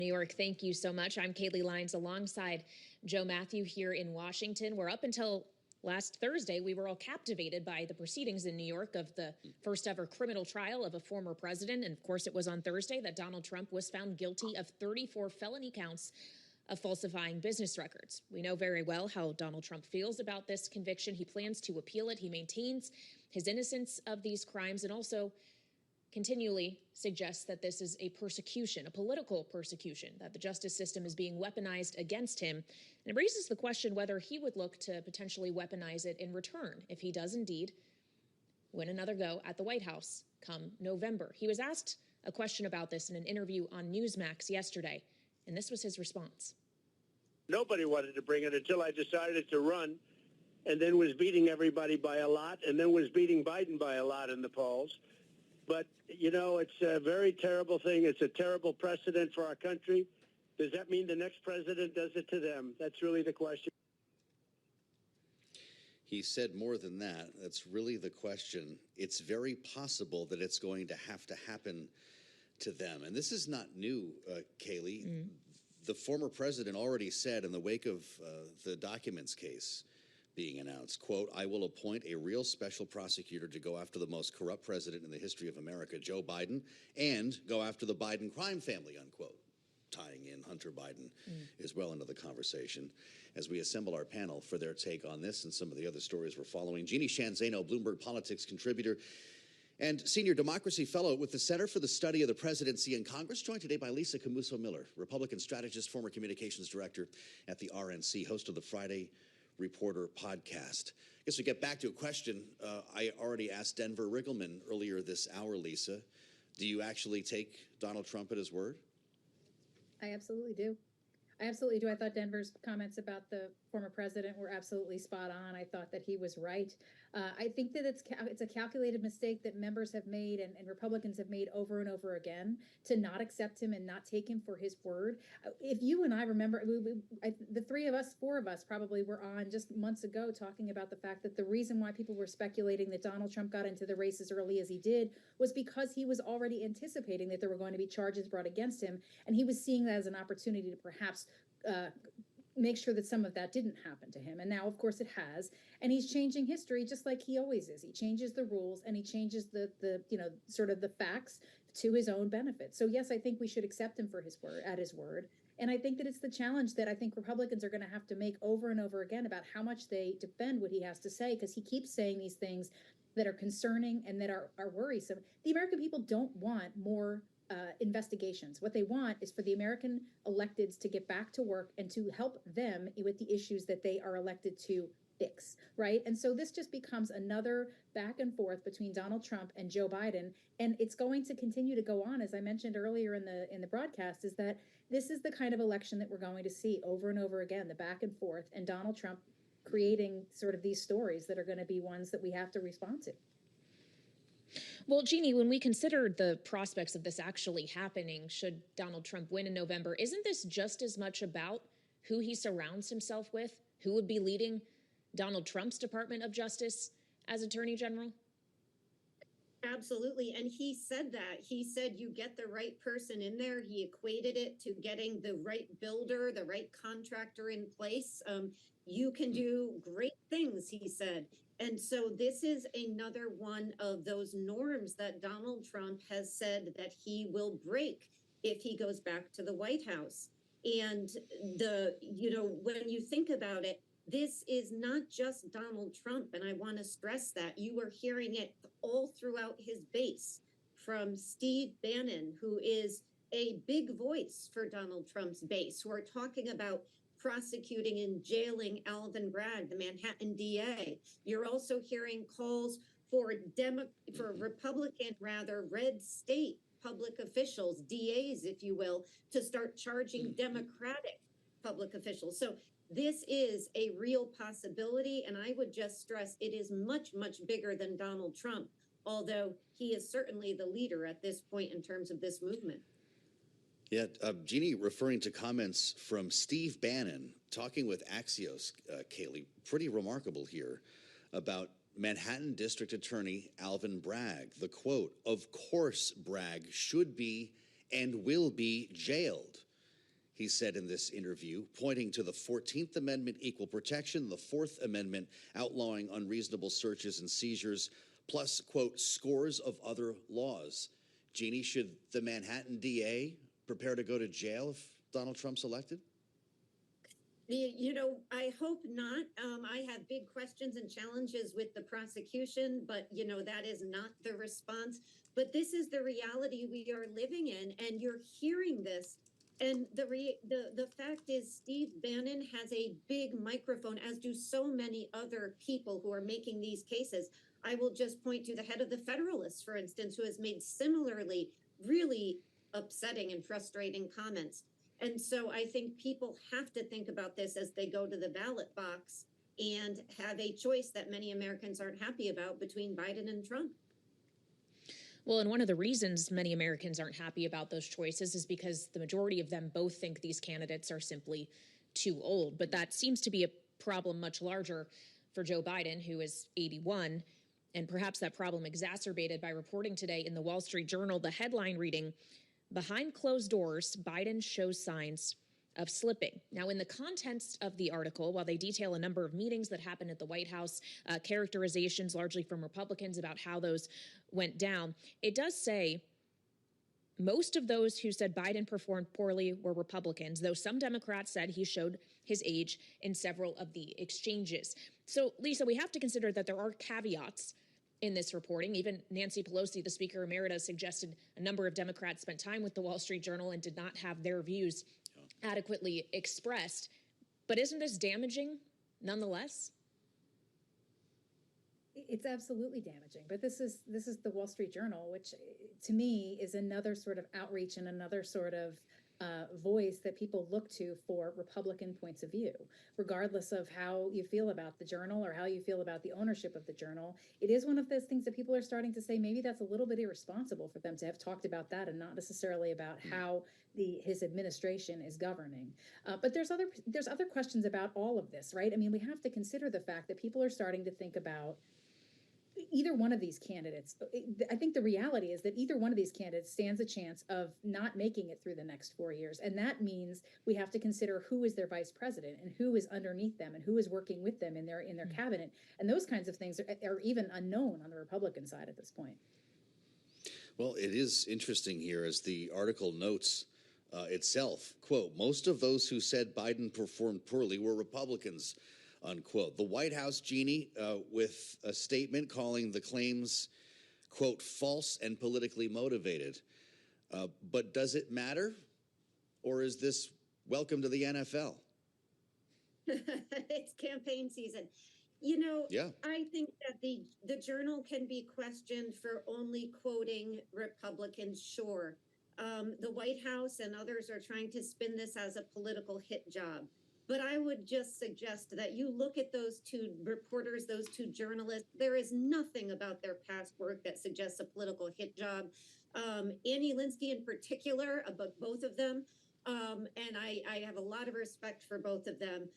New York, thank you so much. I'm Kaylee Lyons alongside Joe Matthew here in Washington, where up until last Thursday, we were all captivated by the proceedings in New York of the first ever criminal trial of a former president. And of course, it was on Thursday that Donald Trump was found guilty of 34 felony counts of falsifying business records. We know very well how Donald Trump feels about this conviction. He plans to appeal it. He maintains his innocence of these crimes and also continually suggests that this is a persecution, a political persecution, that the justice system is being weaponized against him. And it raises the question whether he would look to potentially weaponize it in return if he does indeed win another go at the White House come November. He was asked a question about this in an interview on NewsMax yesterday, and this was his response. Nobody wanted to bring it until I decided to run, and then was beating everybody by a lot, and then was beating Biden by a lot in the polls. But, you know, it's a very terrible thing. It's a terrible precedent for our country. Does that mean the next president does it to them? That's really the question. He said more than that. That's really the question. It's very possible that it's going to have to happen to them. And this is not new, Kaylee. The former president already said in the wake of the documents case being announced, quote, "I will appoint a real special prosecutor to go after the most corrupt president in the history of America, Joe Biden, and go after the Biden crime family," unquote, tying in Hunter Biden as well into the conversation. As we assemble our panel for their take on this and some of the other stories we're following, Jeannie Shanzano, Bloomberg Politics contributor and senior democracy fellow with the Center for the Study of the Presidency and Congress, joined today by Lisa Camuso-Miller, Republican strategist, former communications director at the RNC, host of the Friday Reporter podcast. I guess we get back to a question I already asked Denver Riggleman earlier this hour, Lisa. Do you actually take Donald Trump at his word? I absolutely do. I thought Denver's comments about the former president were absolutely spot on. I thought that he was right. I think that it's a calculated mistake that members have made and Republicans have made over and over again to not accept him and not take him for his word. If you and I remember, the four of us probably were on just months ago talking about the fact that the reason why people were speculating that Donald Trump got into the race as early as he did was because he was already anticipating that there were going to be charges brought against him. And he was seeing that as an opportunity to perhaps make sure that some of that didn't happen to him. And now, of course, it has. And he's changing history just like he always is. He changes the rules and he changes the sort of the facts to his own benefit. So, yes, I think we should accept him for his word. And I think that it's the challenge that I think Republicans are going to have to make over and over again about how much they defend what he has to say, because he keeps saying these things that are concerning and that are worrisome. The American people don't want more investigations. What they want is for the American electeds to get back to work and to help them with the issues that they are elected to fix, right? And so this just becomes another back and forth between Donald Trump and Joe Biden, and it's going to continue to go on. As I mentioned earlier in the broadcast, is that this is the kind of election that we're going to see over and over again, the back and forth, and Donald Trump creating sort of these stories that are going to be ones that we have to respond to. Well, Jeannie, when we consider the prospects of this actually happening, should Donald Trump win in November, isn't this just as much about who he surrounds himself with, who would be leading Donald Trump's Department of Justice as Attorney General? Absolutely. And he said that. He said you get the right person in there. He equated it to getting the right builder, the right contractor in place. You can do great things, he said. And so this is another one of those norms that Donald Trump has said that he will break if he goes back to the White House. And when you think about it, this is not just Donald Trump, and I want to stress that. You are hearing it all throughout his base, from Steve Bannon, who is a big voice for Donald Trump's base, who are talking about prosecuting and jailing Alvin Bragg, the Manhattan DA. You're also hearing calls for Republican, red state public officials, DAs, if you will, to start charging Democratic public officials. So this is a real possibility, and I would just stress it is much, much bigger than Donald Trump, although he is certainly the leader at this point in terms of this movement. Yeah, Jeannie, referring to comments from Steve Bannon, talking with Axios, Kaylee, pretty remarkable here, about Manhattan District Attorney Alvin Bragg. The quote, "Of course Bragg should be and will be jailed." he said in this interview, pointing to the 14th Amendment equal protection, the 4th Amendment outlawing unreasonable searches and seizures, plus, quote, scores of other laws. Jeannie, should the Manhattan DA prepare to go to jail if Donald Trump's elected? You know, I hope not. I have big questions and challenges with the prosecution, but, you know, that is not the response. But this is the reality we are living in, and you're hearing this. And the fact is, Steve Bannon has a big microphone, as do so many other people who are making these cases. I will just point to the head of the Federalists, for instance, who has made similarly really upsetting and frustrating comments. And so I think people have to think about this as they go to the ballot box and have a choice that many Americans aren't happy about between Biden and Trump. Well, and one of the reasons many Americans aren't happy about those choices is because the majority of them both think these candidates are simply too old. But that seems to be a problem much larger for Joe Biden, who is 81. And perhaps that problem exacerbated by reporting today in the Wall Street Journal, the headline reading, "Behind closed doors, Biden shows signs of slipping." Now, in the contents of the article, while they detail a number of meetings that happened at the White House, characterizations largely from Republicans about how those went down, it does say most of those who said Biden performed poorly were Republicans, though some Democrats said he showed his age in several of the exchanges. So, Lisa, we have to consider that there are caveats in this reporting. Even Nancy Pelosi, the Speaker Emeritus, suggested a number of Democrats spent time with the Wall Street Journal and did not have their views adequately expressed. But isn't this damaging nonetheless? It's absolutely damaging. But this is the Wall Street Journal, which to me is another sort of outreach and another sort of voice that people look to for Republican points of view, regardless of how you feel about the Journal or how you feel about the ownership of the Journal. It is one of those things that people are starting to say maybe that's a little bit irresponsible for them to have talked about that and not necessarily about how his administration is governing. But there's other questions about all of this, right? I mean, we have to consider the fact that people are starting to think about either one of these candidates. I think the reality is that either one of these candidates stands a chance of not making it through the next 4 years. And that means we have to consider who is their vice president and who is underneath them and who is working with them in their cabinet. And those kinds of things are even unknown on the Republican side at this point. Well, it is interesting here, as the article notes itself, quote, most of those who said Biden performed poorly were Republicans, unquote. The White House, Jeannie, with a statement calling the claims, quote, false and politically motivated. But does it matter? Or is this welcome to the NFL? It's campaign season. You know, Yeah. I think that the Journal can be questioned for only quoting Republicans, sure. The White House and others are trying to spin this as a political hit job. But I would just suggest that you look at those two reporters, those two journalists. There is nothing about their past work that suggests a political hit job. Annie Linsky in particular, about both of them. And I have a lot of respect for both of them.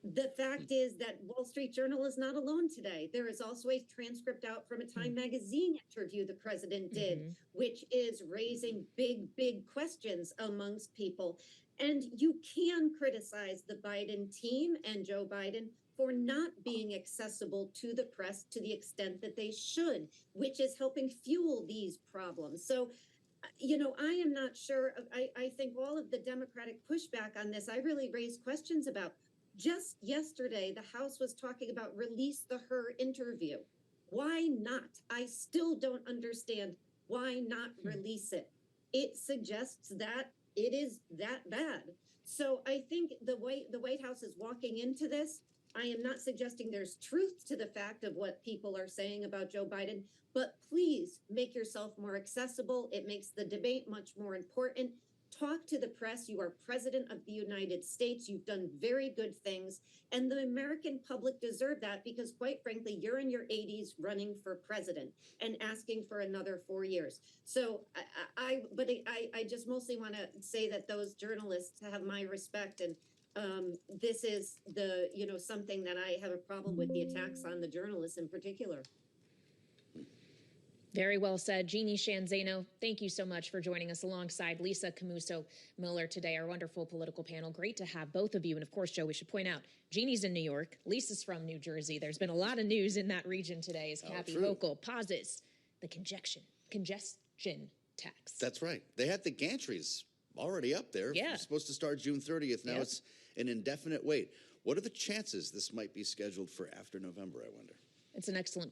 The fact is that Wall Street Journal is not alone today. There is also a transcript out from a Time magazine interview the president did, which is raising big questions amongst people. And you can criticize the Biden team and Joe Biden for not being accessible to the press to the extent that they should, which is helping fuel these problems. So, you know, I am not sure. I think all of the Democratic pushback on this, I really raised questions about. Just yesterday, the House was talking about release the Her interview. Why not? I still don't understand why not release it. It suggests that it is that bad. So I think the White House is walking into this. I am not suggesting there's truth to the fact of what people are saying about Joe Biden, but please make yourself more accessible. It makes the debate much more important. Talk to the press. You are president of the United States. You've done very good things. And the American public deserve that because, quite frankly, you're in your 80s running for president and asking for another 4 years. So I just mostly want to say that those journalists have my respect. And this is something that I have a problem with, the attacks on the journalists in particular. Very well said. Jeannie Shanzano, thank you so much for joining us alongside Lisa Camuso Miller today, our wonderful political panel. Great to have both of you. And of course, Joe, we should point out, Jeannie's in New York. Lisa's from New Jersey. There's been a lot of news in that region today as Kathy Hochul pauses the congestion tax. That's right. They had the gantries already up there. Yeah. It was supposed to start June 30th. Now it's an indefinite wait. What are the chances this might be scheduled for after November, I wonder? It's an excellent